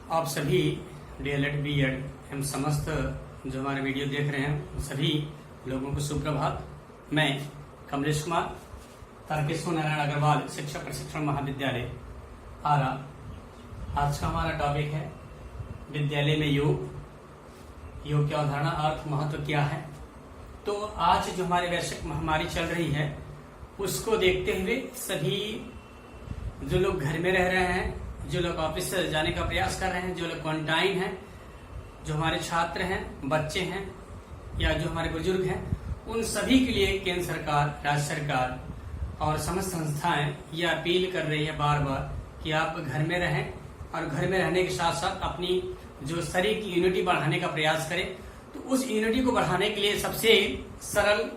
आप सभी DElEd BEd एवं समस्त जो हमारे वीडियो देख रहे हैं सभी लोगों को सुप्रभात। मैं कमलेश कुमार, तारकेश्वर नारायण अग्रवाल शिक्षा प्रशिक्षण महाविद्यालय आरा। आज का हमारा टॉपिक है विद्यालय में योग की अवधारणा, अर्थ, महत्व क्या है। तो आज जो हमारी वैश्विक महामारी चल रही है उसको देखते हुए सभी जो लोग घर में रह रहे हैं, जो लोग ऑफिस से जाने का प्रयास कर रहे हैं, जो लोग क्वारंटाइन हैं, जो हमारे छात्र हैं, बच्चे हैं या जो हमारे बुजुर्ग हैं, उन सभी के लिए केंद्र सरकार, राज्य सरकार और समस्त संस्थाएं यह अपील कर रही है बार बार कि आप घर में रहें और घर में रहने के साथ साथ अपनी जो शरीर की इम्यूनिटी बढ़ाने का प्रयास करें। तो उस इम्यूनिटी को बढ़ाने के लिए सबसे सरल,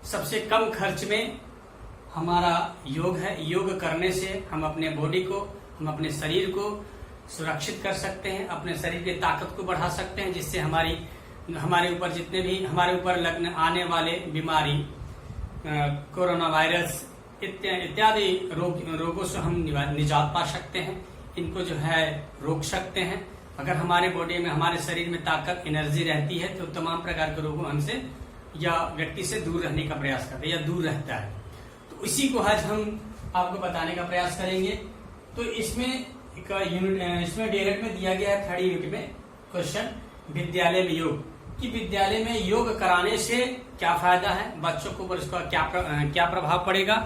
सबसे कम खर्च में हमारा योग है। योग करने से हम अपने बॉडी को, हम अपने शरीर को सुरक्षित कर सकते हैं, अपने शरीर की ताकत को बढ़ा सकते हैं, जिससे हमारे ऊपर जितने भी हमारे ऊपर लगने आने वाले बीमारी, कोरोना वायरस इत्यादि रोगों से हम निजात पा सकते हैं, इनको जो है रोक सकते हैं। अगर हमारे बॉडी में, हमारे शरीर में ताकत, एनर्जी रहती है तो तमाम प्रकार के रोगों हमसे या व्यक्ति से दूर रहने का प्रयास करते हैं या दूर रहता है। तो इसी को आज हम आपको बताने का प्रयास करेंगे। तो इसमें डीएलएड में दिया गया है 3rd यूनिट में क्वेश्चन, विद्यालय में योग, कि विद्यालय में योग कराने से क्या फायदा है, बच्चों को ऊपर इसका क्या प्रभाव पड़ेगा।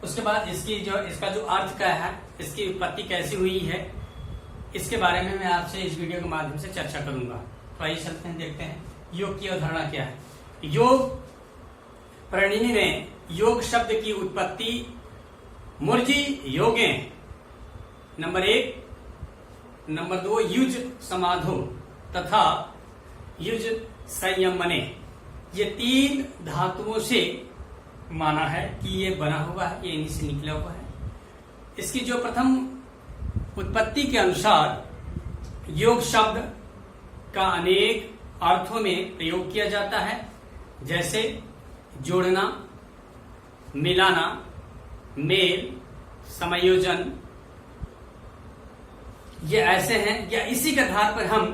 उसके बाद इसका जो अर्थ क्या है, इसकी उत्पत्ति कैसी हुई है, इसके बारे में मैं आपसे इस वीडियो के माध्यम से चर्चा करूंगा। तो आइए चलते हैं, देखते हैं योग की अवधारणा क्या है। योग प्रणिनि में योग शब्द की उत्पत्ति मूर्जी योगे नंबर 1, नंबर 2 युज समाधो तथा युज संयमने, ये 3 धातुओं से माना है कि ये बना हुआ है, ये इन्हीं से निकला हुआ है। इसकी जो प्रथम उत्पत्ति के अनुसार योग शब्द का अनेक अर्थों में प्रयोग किया जाता है, जैसे जोड़ना, मिलाना, मेल, समायोजन, ये ऐसे हैं, या इसी के आधार पर हम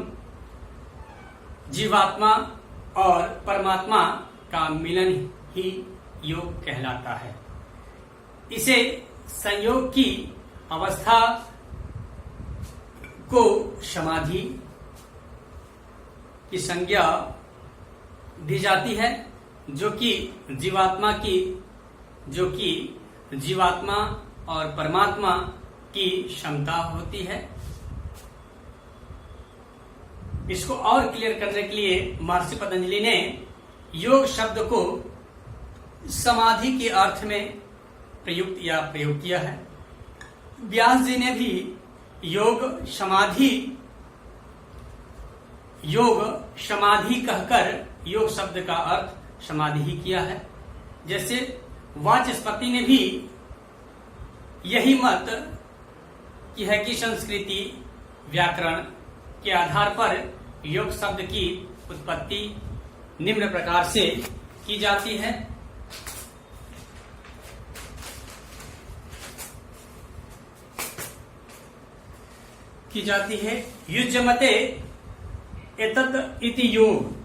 जीवात्मा और परमात्मा का मिलन ही योग कहलाता है। इसे संयोग की अवस्था को समाधि की संज्ञा दी जाती है, जो कि जीवात्मा और परमात्मा की क्षमता होती है। इसको और क्लियर करने के लिए महर्षि पतंजलि ने योग शब्द को समाधि के अर्थ में प्रयोग किया है। व्यास जी ने भी योग समाधि कहकर योग शब्द का अर्थ समाधि ही किया है। जैसे वाचस्पति ने भी यही मत की है कि संस्कृति, व्याकरण के आधार पर योग शब्द की उत्पत्ति निम्न प्रकार से की जाती है। युज्यमते एतत् इति योग।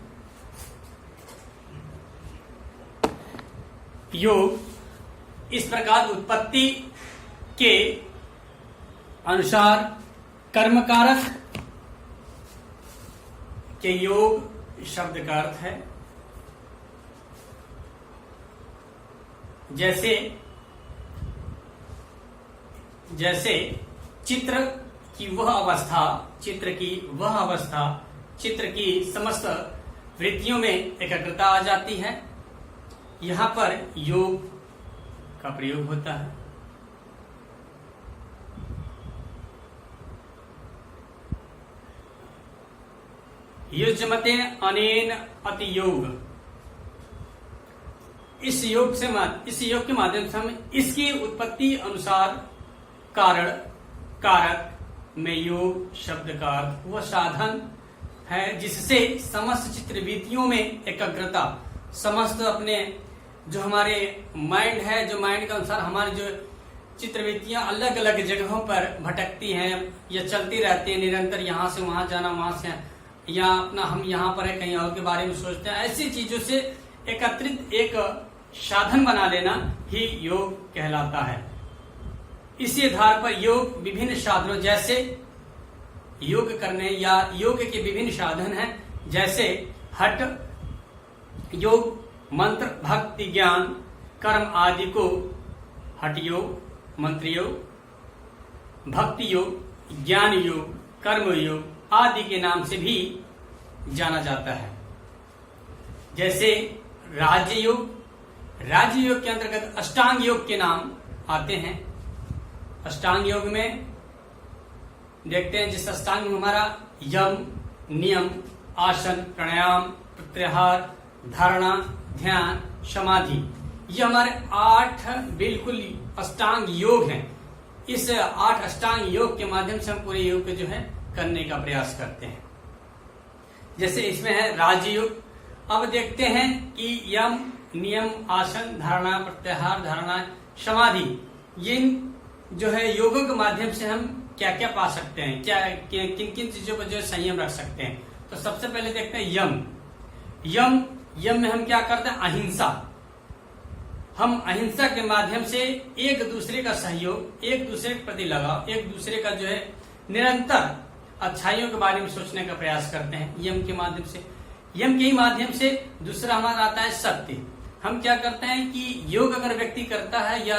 योग इस प्रकार उत्पत्ति के अनुसार कर्मकारक के योग शब्द का अर्थ है। जैसे चित्र की समस्त वृत्तियों में एकाग्रता आ जाती है, यहाँ पर योग का प्रयोग होता है। युज्यमते अनेन अति योग। इस योग के माध्यम से हम इसकी उत्पत्ति अनुसार कारण, कारक में योग शब्द का अर्थ वह साधन है जिससे समस्त चित्रवृत्तियों में एकाग्रता, समस्त अपने जो हमारे माइंड है, जो माइंड के अनुसार हमारे जो चित्रवृत्तियां अलग अलग जगहों पर भटकती हैं या चलती रहती है निरंतर, यहाँ से वहां जाना, वहां से या अपना हम यहाँ पर है कहीं और के बारे में सोचते हैं। ऐसी चीजों से एकत्रित एक साधन बना लेना ही योग कहलाता है। इसी आधार पर योग विभिन्न साधनों जैसे योग करने या योग के विभिन्न साधन हैं, जैसे हठ योग, मंत्र, भक्ति, ज्ञान, कर्म आदि को हठ योग, मंत्र योग, भक्ति योग, ज्ञान योग, कर्म योग आदि के नाम से भी जाना जाता है। जैसे राजयोग, राजयोग के अंतर्गत अष्टांग योग के नाम आते हैं। अष्टांग योग में देखते हैं जिस अष्टांग में हमारा यम, नियम, आसन, प्राणायाम, प्रत्याहार, धारणा, ध्यान, समाधि, ये हमारे 8 बिल्कुल अष्टांग योग हैं। इस 8 अष्टांग योग के माध्यम से हम पूरे योग को जो है करने का प्रयास करते हैं। जैसे इसमें है राजयोग। अब देखते हैं कि यम, नियम, आसन, धारणा, प्रत्याहार, धारणा, समाधि, ये जो है योगों के माध्यम से हम क्या क्या पा सकते हैं, क्या किन किन चीजों पर जो संयम रख सकते हैं। तो सबसे पहले देखते हैं यम। यम में हम क्या करते हैं, अहिंसा। हम अहिंसा के माध्यम से एक दूसरे का सहयोग, एक दूसरे के प्रति लगाव, एक दूसरे का जो है निरंतर अच्छाइयों के बारे में सोचने का प्रयास करते हैं यम के माध्यम से। यम के ही माध्यम से दूसरा हमारा आता है सत्य। हम क्या करते हैं कि योग अगर व्यक्ति करता है या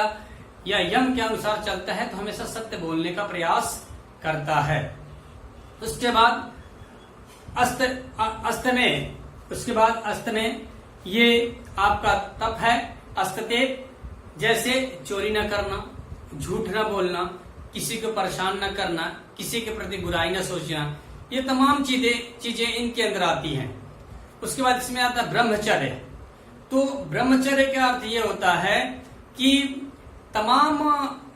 यम के अनुसार चलता है तो हमेशा सत्य बोलने का प्रयास करता है। उसके बाद अस्त में ये आपका तप है, अस्तते, जैसे चोरी न करना, झूठ न बोलना, किसी को परेशान न करना, किसी के प्रति बुराई न सोचना, ये तमाम चीजें इनके अंदर आती हैं। उसके बाद इसमें आता है ब्रह्मचर्य। तो ब्रह्मचर्य का अर्थ ये होता है कि तमाम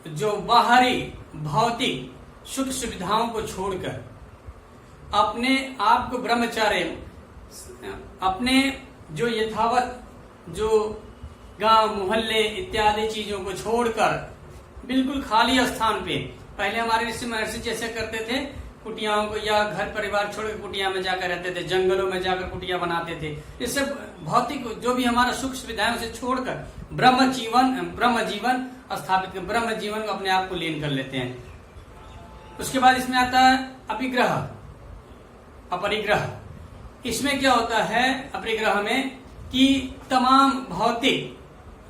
जो बाहरी भौतिक सुख सुविधाओं को छोड़कर अपने आप को ब्रह्मचर्य, अपने जो यथावत जो गांव मोहल्ले इत्यादि चीजों को छोड़कर बिल्कुल खाली स्थान पे, पहले हमारे ऋषि महर्षि जैसे करते थे, कुटियाओं को या घर परिवार छोड़कर कुटिया में जाकर रहते थे, जंगलों में जाकर कुटिया बनाते थे। इससे भौतिक जो भी हमारा सुख सुविधाएं उसे छोड़कर ब्रह्म जीवन स्थापित कर, ब्रह्म जीवन को अपने आप को लीन कर लेते हैं। उसके बाद इसमें आता है अपरिग्रह। इसमें क्या होता है अपरिग्रह में कि तमाम भौतिक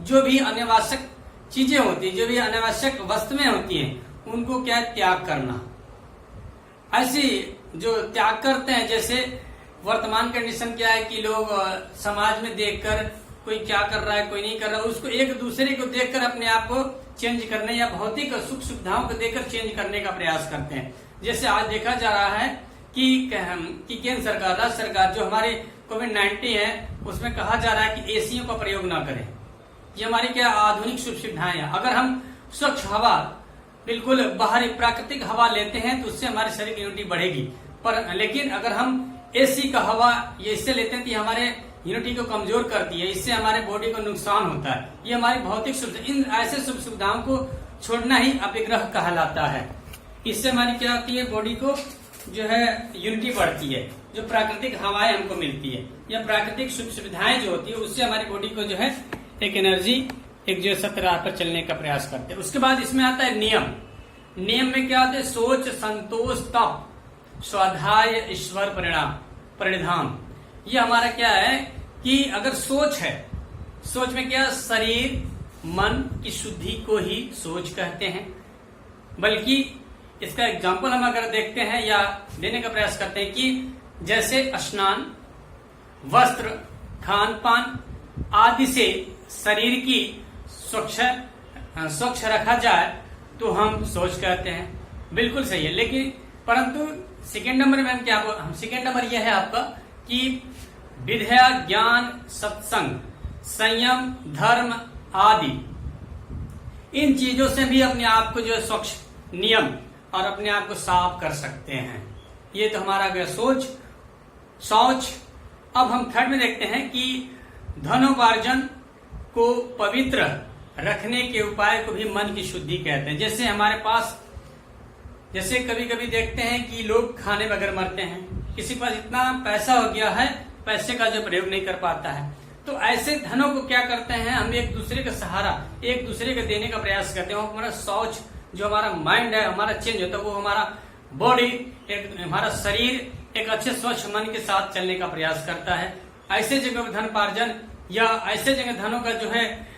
जो भी अनावश्यक चीजें होती है, जो भी अनावश्यक वस्तुएं होती हैं, उनको क्या त्याग करना। ऐसी जो त्याग करते हैं, जैसे वर्तमान कंडीशन क्या है कि लोग समाज में देखकर कोई क्या कर रहा है कोई नहीं कर रहा, उसको एक दूसरे को देखकर अपने आप को चेंज करने या भौतिक सुख सुविधाओं को देखकर चेंज करने का प्रयास करते हैं। जैसे आज देखा जा रहा है कि केंद्र सरकार, राज्य सरकार जो हमारे कोविड-19 है उसमें कहा जा रहा है कि एसीओं का प्रयोग ना करें। ये हमारी क्या आधुनिक सुख सुविधाएं हैं। अगर हम स्वच्छ हवा, बिल्कुल बाहरी प्राकृतिक हवा लेते हैं तो उससे हमारे शरीर की इम्यूनिटी बढ़ेगी। पर लेकिन अगर हम एसी का हवा ये इससे लेते हैं तो हमारे इम्यूनिटी को कमजोर करती है, इससे हमारे बॉडी को नुकसान होता है। ये हमारी भौतिक सुविधा, इन ऐसे सुख सुविधाओं को छोड़ना ही अपरिग्रह कहलाता है। इससे हमारी क्या होती है, बॉडी को जो है यूनिटी बढ़ती है, जो प्राकृतिक हवाएं हमको मिलती है या प्राकृतिक सुख सुविधाएं जो होती है उससे हमारी बॉडी को जो है एक एनर्जी, एक जो सत्य राह पर चलने का प्रयास करते हैं। उसके बाद इसमें आता है नियम। नियम में क्या होता है, सोच, संतोष, तप, स्वाध्याय, ईश्वर परिणाम। ये हमारा क्या है कि अगर सोच है, सोच में क्या, शरीर मन की शुद्धि को ही सोच कहते हैं। बल्कि इसका एग्जाम्पल हम अगर देखते हैं या देने का प्रयास करते हैं कि जैसे स्नान, वस्त्र, खान पान आदि से शरीर की स्वच्छ रखा जाए तो हम सोच कहते हैं। बिल्कुल सही है। लेकिन परंतु सेकेंड नंबर में हम सेकेंड नंबर यह है आपका कि विद्या, ज्ञान, सत्संग, संयम, धर्म आदि इन चीजों से भी अपने आप को जो है स्वच्छ, नियम और अपने आप को साफ कर सकते हैं। ये तो हमारा गया शौच। अब हम थर्ड में देखते हैं कि धनोपार्जन को पवित्र रखने के उपाय को भी मन की शुद्धि कहते हैं। जैसे हमारे पास, जैसे कभी कभी देखते हैं कि लोग खाने बगैर मरते हैं, किसी के पास इतना पैसा हो गया है, पैसे का जो प्रयोग नहीं कर पाता है, तो ऐसे धनों को क्या करते हैं, हम एक दूसरे का सहारा एक दूसरे को देने का प्रयास करते हैं। हमारा सोच, जो हमारा माइंड है हमारा चेंज होता है, वो हमारा बॉडी, एक हमारा शरीर एक अच्छे स्वच्छ मन के साथ चलने का प्रयास करता है। ऐसे जगह पर धन पार्जन या ऐसे जगह धनों का जो है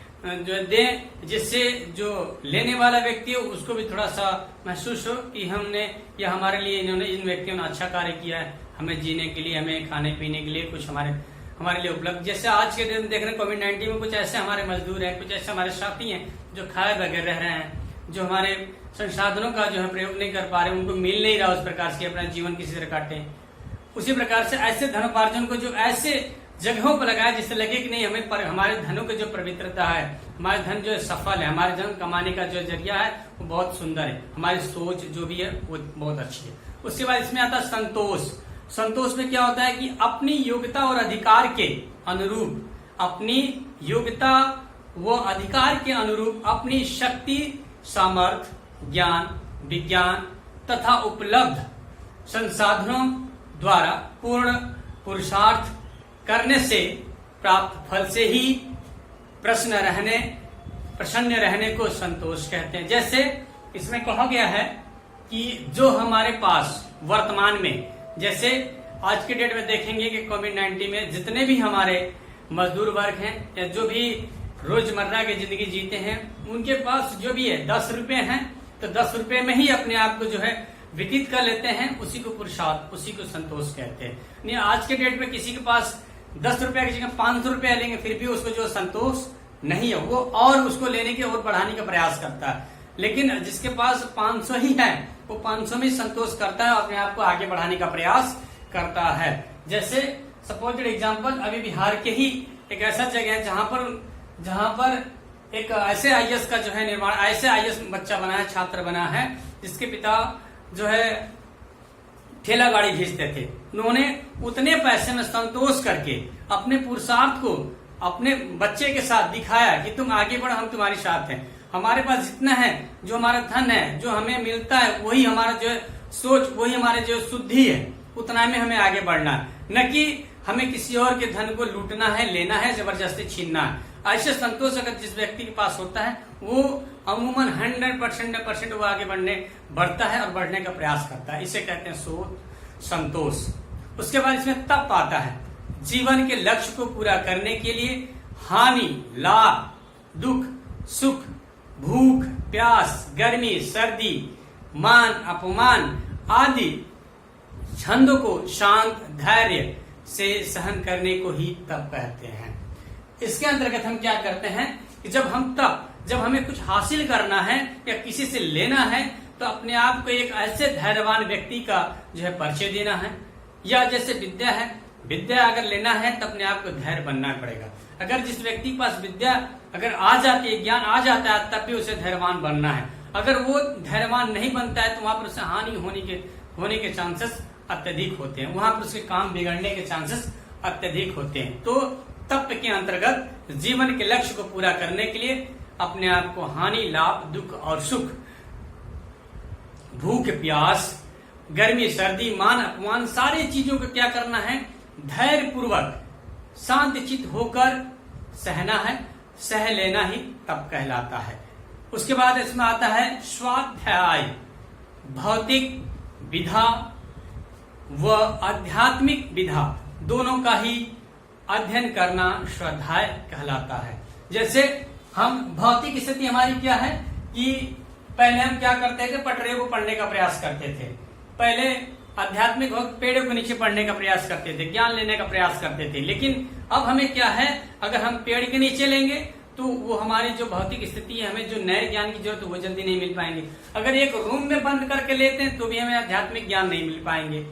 दे, जिससे जो लेने वाला व्यक्ति है उसको भी थोड़ा सा महसूस हो कि हमने या हमारे लिए इन्होंने, इन व्यक्तियों ने अच्छा कार्य किया है, हमें जीने के लिए, हमें खाने पीने के लिए कुछ हमारे लिए उपलब्ध। जैसे आज के दिन देख रहे हैं कोविड-19 में कुछ ऐसे हमारे मजदूर हैं, कुछ ऐसे हमारे साथी हैं जो खाए बगैर रह रहे हैं, जो हमारे संसाधनों का जो है प्रयोग नहीं कर पा रहे, उनको मिल नहीं रहा उस प्रकार से अपना जीवन किसी तरह काटे। उसी प्रकार से ऐसे धनोपार्जन को जो ऐसे जगहों पर लगाया जिससे लगे कि नहीं हमें हमारे धनों की जो पवित्रता है, हमारे धन जो सफल है, हमारे धन कमाने का जो जरिया है वो बहुत सुंदर है, हमारी सोच जो भी है वो बहुत अच्छी है। उसके बाद इसमें आता है संतोष। संतोष में क्या होता है कि अपनी योग्यता और अधिकार के अनुरूप, अपनी योग्यता व अधिकार के अनुरूप अपनी शक्ति, सामर्थ्य, ज्ञान, विज्ञान तथा उपलब्ध संसाधनों द्वारा पूर्ण पुरुषार्थ करने से प्राप्त फल से ही प्रसन्न रहने को संतोष कहते हैं। जैसे इसमें कहा गया है कि जो हमारे पास वर्तमान में, जैसे आज के डेट में देखेंगे कि कोविड-19 में जितने भी हमारे मजदूर वर्ग हैं या जो भी रोजमर्रा की जिंदगी जीते हैं, उनके पास जो भी है 10 रुपए हैं, तो 10 रुपए में ही अपने आप को जो है व्यतीत कर लेते हैं, उसी को पुरुषार्थ, उसी को संतोष कहते हैं। नहीं, आज के डेट में किसी के पास 10 रुपया की जगह 500 रुपया लेंगे, फिर भी उसको जो संतोष नहीं है, वो और उसको लेने की और बढ़ाने का प्रयास करता है। लेकिन जिसके पास 500 ही है, वो 500 में संतोष करता है और अपने आप को आगे बढ़ाने का प्रयास करता है। जैसे सपोज एग्जाम्पल, अभी बिहार के ही एक ऐसा जगह है जहां पर एक ऐसे आईएएस का जो है निर्माण, ऐसे आईएएस बच्चा बना है, छात्र बना है, जिसके पिता जो है ठेला गाड़ी भेजते थे। उन्होंने उतने पैसे में संतोष करके अपने पुरुषार्थ को अपने बच्चे के साथ दिखाया कि तुम आगे बढ़ो, हम तुम्हारे साथ हैं, हमारे पास जितना है, जो हमारा धन है, जो हमें मिलता है, वही हमारा जो है सोच, वही हमारे जो शुद्धि है, उतना में हमें आगे बढ़ना है, न कि हमें किसी और के धन को लूटना है, लेना है, जबरदस्ती छीनना है। ऐसे संतोष अगर जिस व्यक्ति के पास होता है, वो अमूमन 100% वो आगे बढ़ता है और बढ़ने का प्रयास करता है। इसे कहते हैं संतोष। उसके बाद इसमें तप आता है। जीवन के लक्ष्य को पूरा करने के लिए हानि, लाभ, दुख, सुख, भूख, प्यास, गर्मी, सर्दी, मान, अपमान आदि छंदों को शांत धैर्य से सहन करने को ही तप कहते हैं। इसके अंतर्गत हम क्या करते हैं कि जब हमें कुछ हासिल करना है या किसी से लेना है, तो अपने आप को एक ऐसे धैर्यवान व्यक्ति का जो है परिचय देना है। या जैसे विद्या है, विद्या अगर लेना है तो अपने आप को धैर्य बनना पड़ेगा। अगर जिस व्यक्ति के पास विद्या अगर आ जाती है, ज्ञान आ जाता है, तब भी उसे धैर्यवान बनना है। अगर वो धैर्यवान नहीं बनता है तो वहां पर उसे हानि होने के चांसेस अत्यधिक होते हैं, वहां पर उसके काम बिगड़ने के चांसेस अत्यधिक होते हैं। तो तप के अंतर्गत जीवन के लक्ष्य को पूरा करने के लिए अपने आप को हानि, लाभ, दुख और सुख, भूख, प्यास, गर्मी, सर्दी, मान, अपमान, सारी चीजों को क्या करना है, धैर्य पूर्वक शांतचित्त होकर सहना है, सह लेना ही तप कहलाता है। उसके बाद इसमें आता है स्वाध्याय। भौतिक विधा व आध्यात्मिक विधा दोनों का ही अध्ययन करना स्वाध्याय कहलाता है। जैसे हम भौतिक स्थिति हमारी क्या है कि पहले हम क्या करते थे, पटरियों को पढ़ने का प्रयास करते थे। पहले आध्यात्मिक पेड़ों के नीचे पढ़ने का प्रयास करते थे, ज्ञान लेने का प्रयास करते थे। लेकिन अब हमें क्या है, अगर हम पेड़ के नीचे लेंगे तो वो हमारी जो भौतिक स्थिति है, हमें जो नए ज्ञान की जरूरत है वो जल्दी नहीं मिल पाएंगे। अगर एक रूम में बंद करके लेते हैं तो भी हमें आध्यात्मिक ज्ञान नहीं मिल पाएंगे।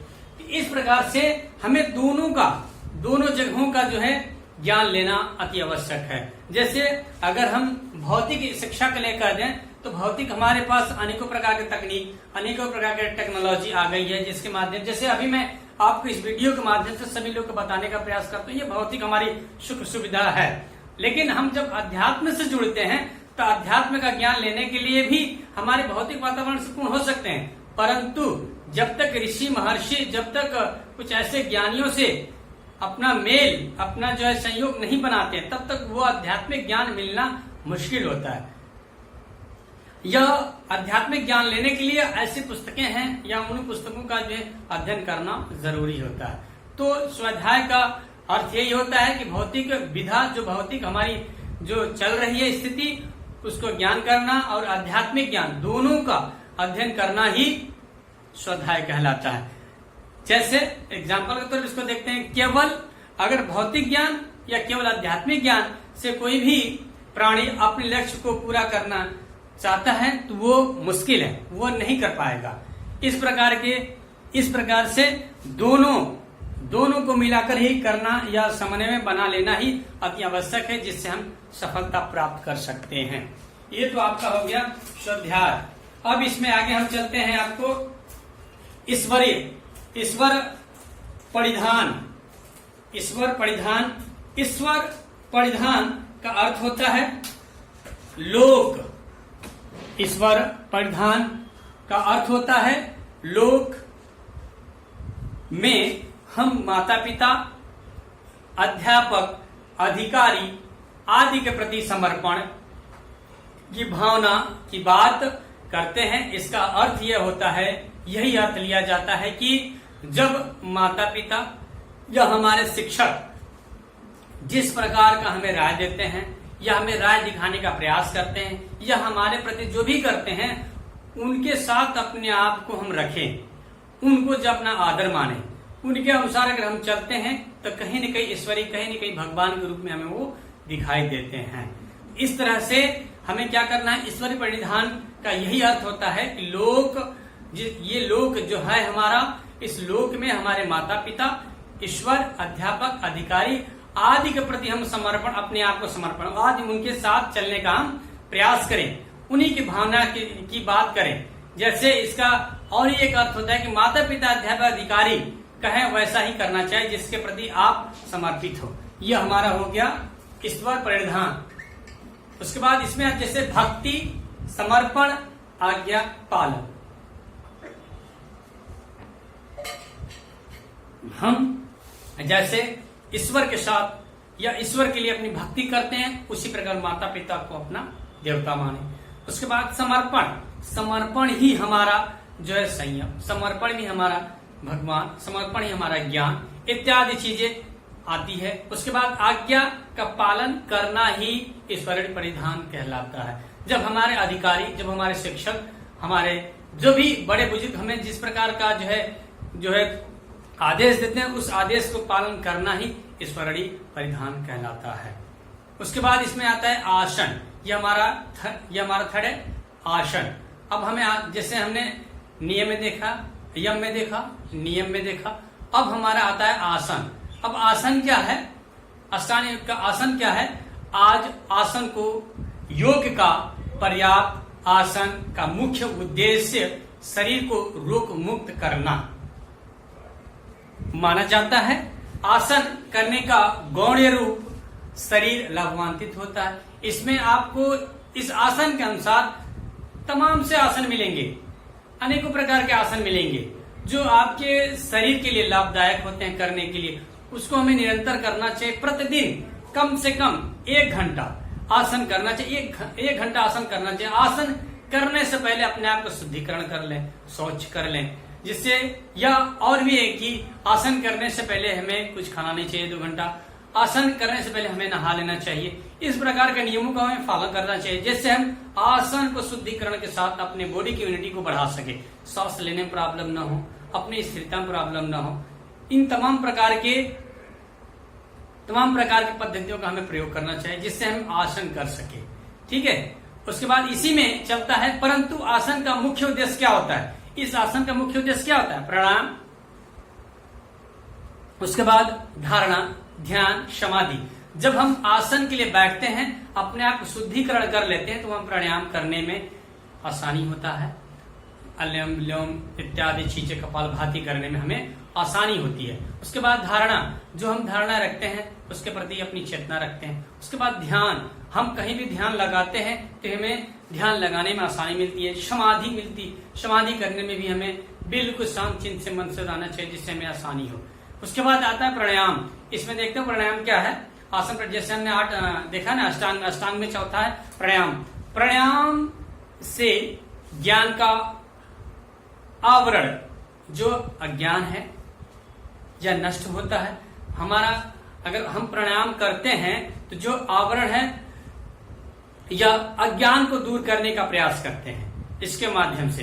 इस प्रकार से हमें दोनों जगहों का जो है ज्ञान लेना अति आवश्यक है। जैसे अगर हम भौतिक शिक्षा को लेकर दें तो भौतिक हमारे पास अनेकों प्रकार के तकनीक, अनेकों प्रकार के टेक्नोलॉजी आ गई है, जिसके माध्यम, जैसे अभी मैं आपको इस वीडियो के माध्यम से सभी लोग को बताने का प्रयास करता हूँ, ये भौतिक हमारी सुख सुविधा है। लेकिन हम जब अध्यात्म से जुड़ते हैं तो अध्यात्म का ज्ञान लेने के लिए भी हमारे भौतिक वातावरण से पूर्ण हो सकते हैं, परंतु जब तक ऋषि महर्षि, जब तक कुछ ऐसे ज्ञानियों से अपना मेल, अपना जो है संयोग नहीं बनाते, तब तक वो आध्यात्मिक ज्ञान मिलना मुश्किल होता है। यह आध्यात्मिक ज्ञान लेने के लिए ऐसी पुस्तकें हैं या उन पुस्तकों का जो है अध्ययन करना जरूरी होता है। तो स्वाध्याय का अर्थ यही होता है कि भौतिक विधा, जो भौतिक हमारी जो चल रही है स्थिति, उसको ज्ञान करना और आध्यात्मिक ज्ञान दोनों का अध्ययन करना ही स्वाध्याय कहलाता है। जैसे एग्जाम्पल के तौर पर इसको देखते हैं, केवल अगर भौतिक ज्ञान या केवल आध्यात्मिक ज्ञान से कोई भी प्राणी अपने लक्ष्य को पूरा करना चाहता है तो वो मुश्किल है, वो नहीं कर पाएगा। इस प्रकार से दोनों को मिलाकर ही करना या समन्वय में बना लेना ही अति आवश्यक है, जिससे हम सफलता प्राप्त कर सकते हैं। ये तो आपका हो गया स्वाध्याय। अब इसमें आगे हम चलते हैं आपको ईश्वर परिधान का अर्थ होता है लोक। ईश्वर परिधान का अर्थ होता है लोक में हम माता पिता, अध्यापक, अधिकारी आदि के प्रति समर्पण की भावना की बात करते हैं। इसका अर्थ यह होता है, यही अर्थ लिया जाता है कि जब माता पिता या हमारे शिक्षक जिस प्रकार का हमें राय देते हैं या हमें राय दिखाने का प्रयास करते हैं या हमारे प्रति जो भी करते हैं, उनके साथ अपने आप को हम रखें, उनको जब अपना आदर माने, उनके अनुसार अगर हम चलते हैं तो कहीं न कहीं ईश्वरी, कहीं न कहीं भगवान के रूप में हमें वो दिखाई देते हैं। इस तरह से हमें क्या करना है, ईश्वरी परिधान का यही अर्थ होता है कि ये लोक जो है हमारा, इस लोक में हमारे माता पिता, ईश्वर, अध्यापक, अधिकारी आदि के प्रति हम समर्पण, अपने आप को समर्पण आदि उनके साथ चलने का हम प्रयास करें, उन्हीं की भावना की बात करें। जैसे इसका और एक अर्थ होता है कि माता पिता, अध्यापक, अधिकारी कहें वैसा ही करना चाहिए जिसके प्रति आप समर्पित हो। यह हमारा हो गया ईश्वर परिधान। उसके बाद इसमें जैसे भक्ति, समर्पण, आज्ञा पालन। हम जैसे ईश्वर के साथ या ईश्वर के लिए अपनी भक्ति करते हैं, उसी प्रकार माता पिता को अपना देवता माने। उसके बाद समर्पण ही हमारा जो है संयम, समर्पण ही हमारा भगवान, समर्पण ही हमारा ज्ञान इत्यादि चीजें आती है। उसके बाद आज्ञा का पालन करना ही ईश्वरीय परिधान कहलाता है। जब हमारे अधिकारी, जब हमारे शिक्षक, हमारे जो भी बड़े बुजुर्ग हमें जिस प्रकार का जो है आदेश देते हैं, उस आदेश को पालन करना ही ईश्वरीय परिधान कहलाता है। उसके बाद इसमें आता है आसन। यह हमारा थर्ड है आसन। अब हमें जैसे हमने नियम में देखा, यम में देखा, नियम में देखा, अब हमारा आता है आसन। अब आसन क्या है, अष्टांग योग का आसन क्या है? आज आसन को योग का पर्याप्त आसन का मुख्य उद्देश्य शरीर को रोग मुक्त करना माना जाता है। आसन करने का गौण रूप शरीर लाभान्वित होता है। इसमें आपको इस आसन के अनुसार तमाम से आसन मिलेंगे, अनेकों प्रकार के आसन मिलेंगे जो आपके शरीर के लिए लाभदायक होते हैं करने के लिए। उसको हमें निरंतर करना चाहिए। प्रतिदिन कम से कम 1 घंटा आसन करना चाहिए। 1 घंटा आसन करना चाहिए। आसन करने से पहले अपने आप को शुद्धिकरण कर लें, शौच कर लें, जिससे या और भी है कि आसन करने से पहले हमें कुछ खाना नहीं चाहिए। 2 घंटा आसन करने से पहले हमें नहा लेना चाहिए। इस प्रकार के नियमों का हमें पालन करना चाहिए, जिससे हम आसन को शुद्धिकरण के साथ अपने बॉडी की इम्यूनिटी को बढ़ा सके, सांस लेने में प्रॉब्लम न हो, अपनी स्थिरता में प्रॉब्लम न हो। इन तमाम प्रकार के पद्धतियों का हमें प्रयोग करना चाहिए, जिससे हम आसन कर सके। ठीक है। उसके बाद इसी में चलता है, परंतु आसन का मुख्य उद्देश्य क्या होता है? इस आसन का मुख्य उद्देश्य क्या होता है? प्राणायाम, उसके बाद धारणा, ध्यान, समाधि। जब हम आसन के लिए बैठते हैं, अपने आप को शुद्धिकरण कर लेते हैं, तो हम प्राणायाम करने में आसानी होता है। अनुलोम विलोम इत्यादि चीजें कपालभाति करने में हमें आसानी होती है। उसके बाद धारणा, जो हम धारणा रखते हैं उसके प्रति अपनी चेतना रखते हैं। उसके बाद ध्यान, हम कहीं भी ध्यान लगाते हैं तो हमें ध्यान लगाने में आसानी मिलती है। समाधि मिलती, समाधि करने में भी हमें बिल्कुल शांत चित्त से मन से रहना चाहिए जिससे हमें आसानी हो। उसके बाद आता है प्राणायाम। इसमें देखते हैं प्राणायाम क्या है। आसन पर जैसे हमने 8 देखा ना, अष्टांग में चौथा है प्राणायाम। प्राणायाम से ज्ञान का आवरण, जो अज्ञान है या नष्ट होता है हमारा। अगर हम प्राणायाम करते हैं तो जो आवरण है या अज्ञान को दूर करने का प्रयास करते हैं इसके माध्यम से।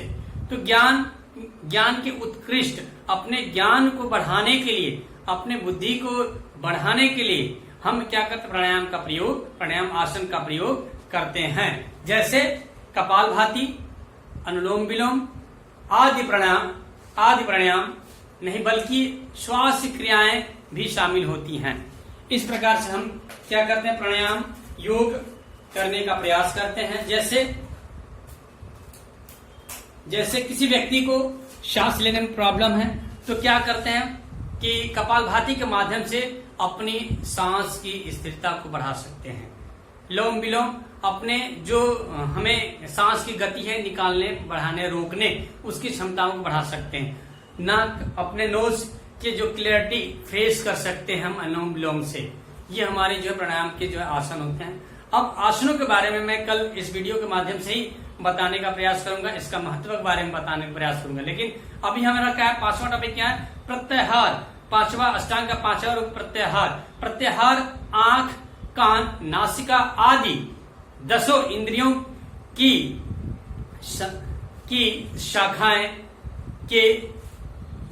तो ज्ञान के उत्कृष्ट, अपने ज्ञान को बढ़ाने के लिए, अपने बुद्धि को बढ़ाने के लिए हम क्या करते, प्राणायाम का प्रयोग, प्राणायाम आसन का प्रयोग करते हैं। जैसे कपालभाति, अनुलोम विलोम आदि प्राणायाम नहीं बल्कि श्वास क्रियाएं भी शामिल होती हैं। इस प्रकार से हम क्या करते हैं, प्राणायाम योग करने का प्रयास करते हैं। जैसे किसी व्यक्ति को सांस लेने में प्रॉब्लम है तो क्या करते हैं कि कपालभाति के माध्यम से अपनी सांस की स्थिरता को बढ़ा सकते हैं। लोम विलोम, अपने जो हमें सांस की गति है निकालने, बढ़ाने, रोकने, उसकी क्षमताओं को बढ़ा सकते हैं। नाक, अपने नोज के जो क्लियरिटी फ्रेश कर सकते हैं हम अनुलोम विलोम से। ये हमारे जो प्राणायाम के जो आसन होते हैं। अब आसनों के बारे में मैं कल इस वीडियो के माध्यम से ही बताने का प्रयास करूंगा, इसका महत्व के बारे में बताने का प्रयास करूंगा। लेकिन अभी हमारा क्या है, 5वां टॉपिक क्या है, प्रत्याहार। 5वां अष्टांग का 5वां रूप प्रत्याहार। प्रत्याहार आंख, कान, नासिका आदि 10 इंद्रियों की शाखाएं के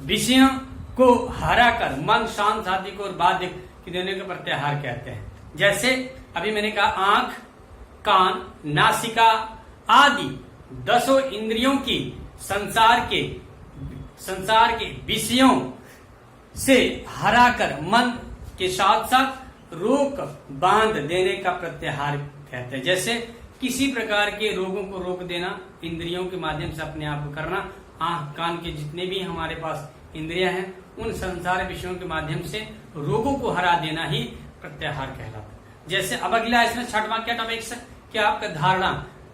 विषयों को हरा कर मन, शांत, सात्विक और बाध्य की देने को प्रत्याहार कहते हैं। जैसे अभी मैंने कहा आंख, कान, नासिका आदि 10 इंद्रियों की संसार के विषयों से हराकर मन के साथ साथ रोक बांध देने का प्रत्याहार कहते हैं। जैसे किसी प्रकार के रोगों को रोक देना, इंद्रियों के माध्यम से अपने आप को करना। आंख, कान के जितने भी हमारे पास इंद्रियां हैं उन संसार विषयों के माध्यम से रोगों को हरा देना ही प्रत्याहार कहलाता है। जैसे अब अगला इसमें 6वां क्या टॉपिक है, क्या आपका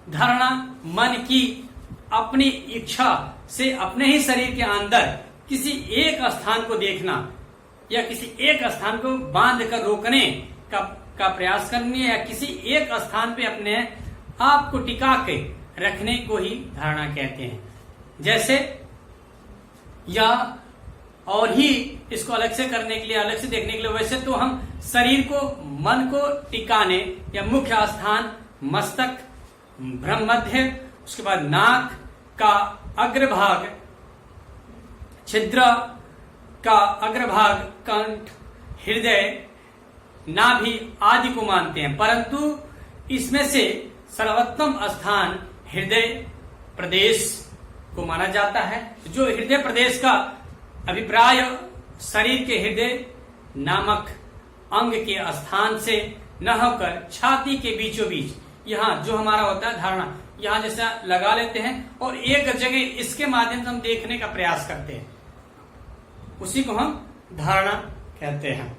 धारणा मन की अपनी इच्छा से अपने ही शरीर के अंदर किसी एक स्थान को देखना या किसी एक स्थान को बांध कर रोकने का प्रयास करनी या किसी एक स्थान पे अपने आप को टिका के रखने को ही धारणा कहते हैं। जैसे या और ही इसको अलग से करने के लिए, अलग से देखने के लिए, वैसे तो हम शरीर को, मन को टिकाने या मुख्य स्थान मस्तक, ब्रह्मध्य, उसके बाद नाक का अग्रभाग, छिद्र का अग्रभाग, कंठ, हृदय, नाभि आदि को मानते हैं। परंतु इसमें से सर्वोत्तम स्थान हृदय प्रदेश को माना जाता है। जो हृदय प्रदेश का अभिप्राय शरीर के हृदय नामक अंग के स्थान से न होकर छाती के बीचों बीच, यहाँ जो हमारा होता है धारणा, यहाँ जैसा लगा लेते हैं और एक जगह इसके माध्यम से हम देखने का प्रयास करते हैं, उसी को हम धारणा कहते हैं।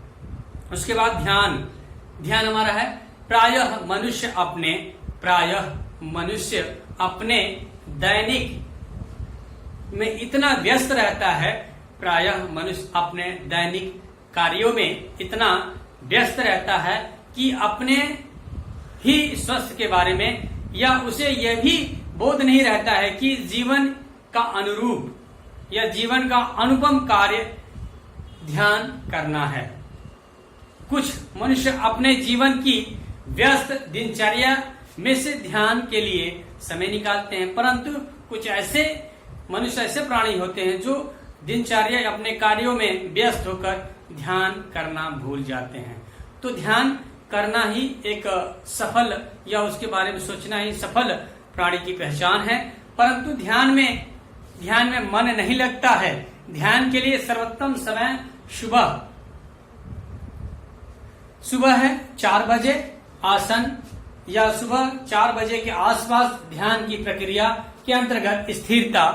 उसके बाद ध्यान हमारा है प्रायः मनुष्य अपने दैनिक में इतना व्यस्त रहता है, प्रायः मनुष्य अपने दैनिक कार्यों में इतना व्यस्त रहता है कि अपने ही स्वास्थ्य के बारे में या उसे यह भी बोध नहीं रहता है कि जीवन का अनुरूप या जीवन का अनुपम कार्य ध्यान करना है। कुछ मनुष्य अपने जीवन की व्यस्त दिनचर्या में से ध्यान के लिए समय निकालते हैं, परंतु कुछ ऐसे मनुष्य, ऐसे प्राणी होते हैं जो दिनचर्या अपने कार्यों में व्यस्त होकर ध्यान करना भूल जाते हैं। तो ध्यान करना ही एक सफल या उसके बारे में सोचना ही सफल प्राणी की पहचान है। परंतु ध्यान में मन नहीं लगता है। ध्यान के लिए सर्वोत्तम समय सुबह है 4 बजे आसन या सुबह 4 बजे के आसपास ध्यान की प्रक्रिया के अंतर्गत स्थिरता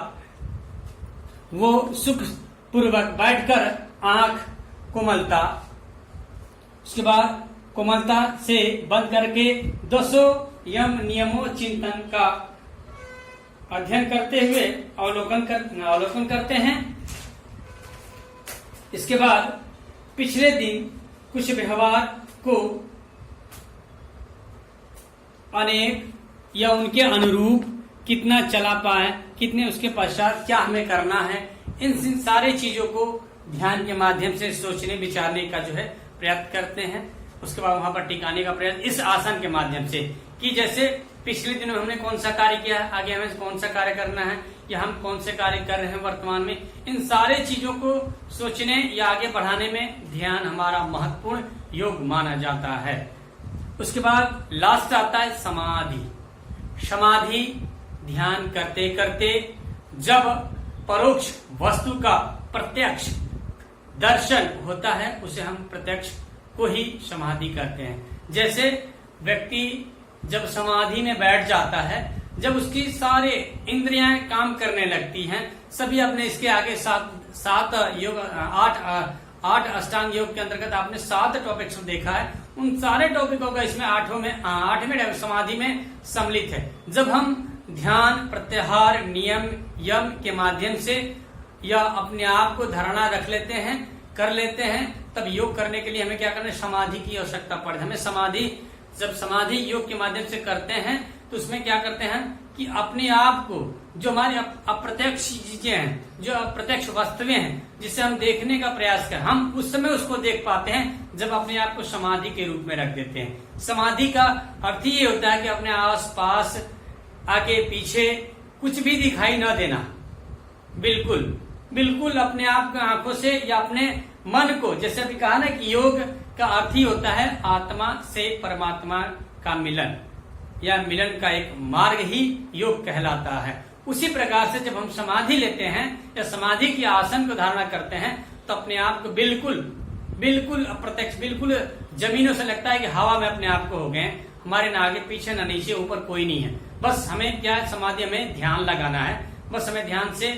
वो सुख पूर्वक बैठकर आंख कोमलता, उसके बाद कोमलता से बंद करके 200 यम नियमों चिंतन का अध्ययन करते हुए अवलोकन करते हैं। इसके बाद पिछले दिन कुछ व्यवहार को अनेक या उनके अनुरूप कितना चला पाए, कितने उसके पश्चात क्या हमें करना है, इन सारे चीजों को ध्यान के माध्यम से सोचने विचारने का जो है प्रयत्न करते हैं। उसके बाद वहां पर टिकाने का प्रयास इस आसन के माध्यम से, कि जैसे पिछले दिनों हमने कौन सा कार्य किया है, आगे हमें कौन सा कार्य करना है, या हम कौन से कार्य कर रहे हैं वर्तमान में, इन सारे चीजों को सोचने या आगे बढ़ाने में ध्यान हमारा महत्वपूर्ण योग माना जाता है। उसके बाद लास्ट आता है समाधि। समाधि ध्यान करते करते जब परोक्ष वस्तु का प्रत्यक्ष दर्शन होता है, उसे हम प्रत्यक्ष को ही समाधि कहते हैं। जैसे व्यक्ति जब समाधि में बैठ जाता है, जब उसकी सारे इंद्रियां काम करने लगती हैं, सभी अपने इसके आगे सात योग, आठ अष्टांग योग के अंतर्गत आपने 7 टॉपिक्स देखा है। उन सारे टॉपिकों का इसमें आठवें समाधि में सम्मिलित है। जब हम ध्यान, प्रत्याहार, नियम, यम के माध्यम से या अपने आप को धारणा रख लेते हैं, कर लेते हैं, तब योग करने के लिए हमें क्या करना है, समाधि की आवश्यकता पड़ती है। हमें जब समाधि योग के माध्यम से करते हैं तो उसमें क्या करते हैं कि अपने आप को, जो हमारी अप्रत्यक्ष चीजें हैं, जो अप्रत्यक्ष वस्तुएं हैं, जिसे हम देखने का प्रयास करें, हम उस समय उसको देख पाते हैं जब अपने आप को समाधि के रूप में रख देते हैं। समाधि का अर्थ ये होता है कि अपने आस पास, आगे पीछे कुछ भी दिखाई न देना, बिल्कुल अपने आप की आंखों से या अपने मन को, जैसे अभी कहा ना कि योग का अर्थ ही होता है आत्मा से परमात्मा का मिलन, या मिलन का एक मार्ग ही योग कहलाता है। उसी प्रकार से जब हम समाधि लेते हैं या समाधि की आसन को धारणा करते हैं, तो अपने आप को बिल्कुल अप्रत्यक्ष, बिल्कुल जमीनों से लगता है कि हवा में अपने आप को हो गए, हमारे ना आगे पीछे ना नीचे ऊपर कोई नहीं है। बस हमें क्या है, समाधि हमें ध्यान लगाना है। बस हमें ध्यान से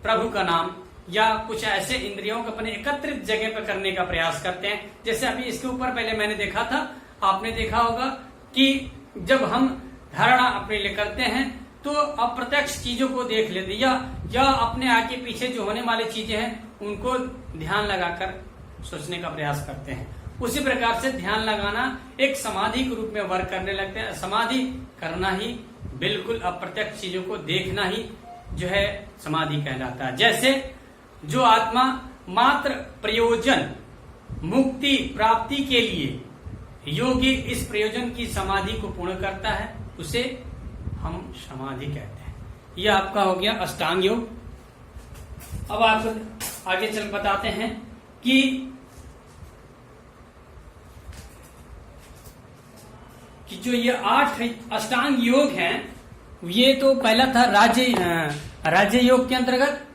प्रभु का नाम या कुछ ऐसे इंद्रियों को अपने एकत्रित जगह पर करने का प्रयास करते हैं। जैसे अभी इसके ऊपर पहले मैंने देखा था, आपने देखा होगा कि जब हम धारणा अपने लिए करते हैं तो अप्रत्यक्ष चीजों को देख लेते, या अपने आगे पीछे जो होने वाली चीजें हैं उनको ध्यान लगाकर सोचने का प्रयास करते हैं। उसी प्रकार से ध्यान लगाना एक समाधि के रूप में वर्क करने लगते हैं। समाधि करना ही, बिल्कुल अप्रत्यक्ष चीजों को देखना ही जो है समाधि कहलाता है। जैसे जो आत्मा मात्र प्रयोजन, मुक्ति प्राप्ति के लिए योगी इस प्रयोजन की समाधि को पूर्ण करता है, उसे हम समाधि कहते हैं। यह आपका हो गया अष्टांग योग। अब आपको आगे चल बताते हैं कि जो ये 8 अष्टांग योग हैं, ये तो पहला था राज्य योग के अंतर्गत।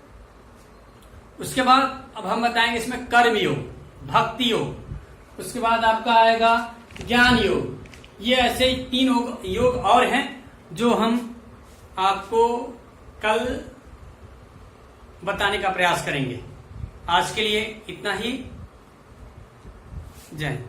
उसके बाद अब हम बताएंगे इसमें कर्म योग, भक्ति योग, उसके बाद आपका आएगा ज्ञान योग। ये ऐसे 3 योग और हैं जो हम आपको कल बताने का प्रयास करेंगे। आज के लिए इतना ही। जय हिंद।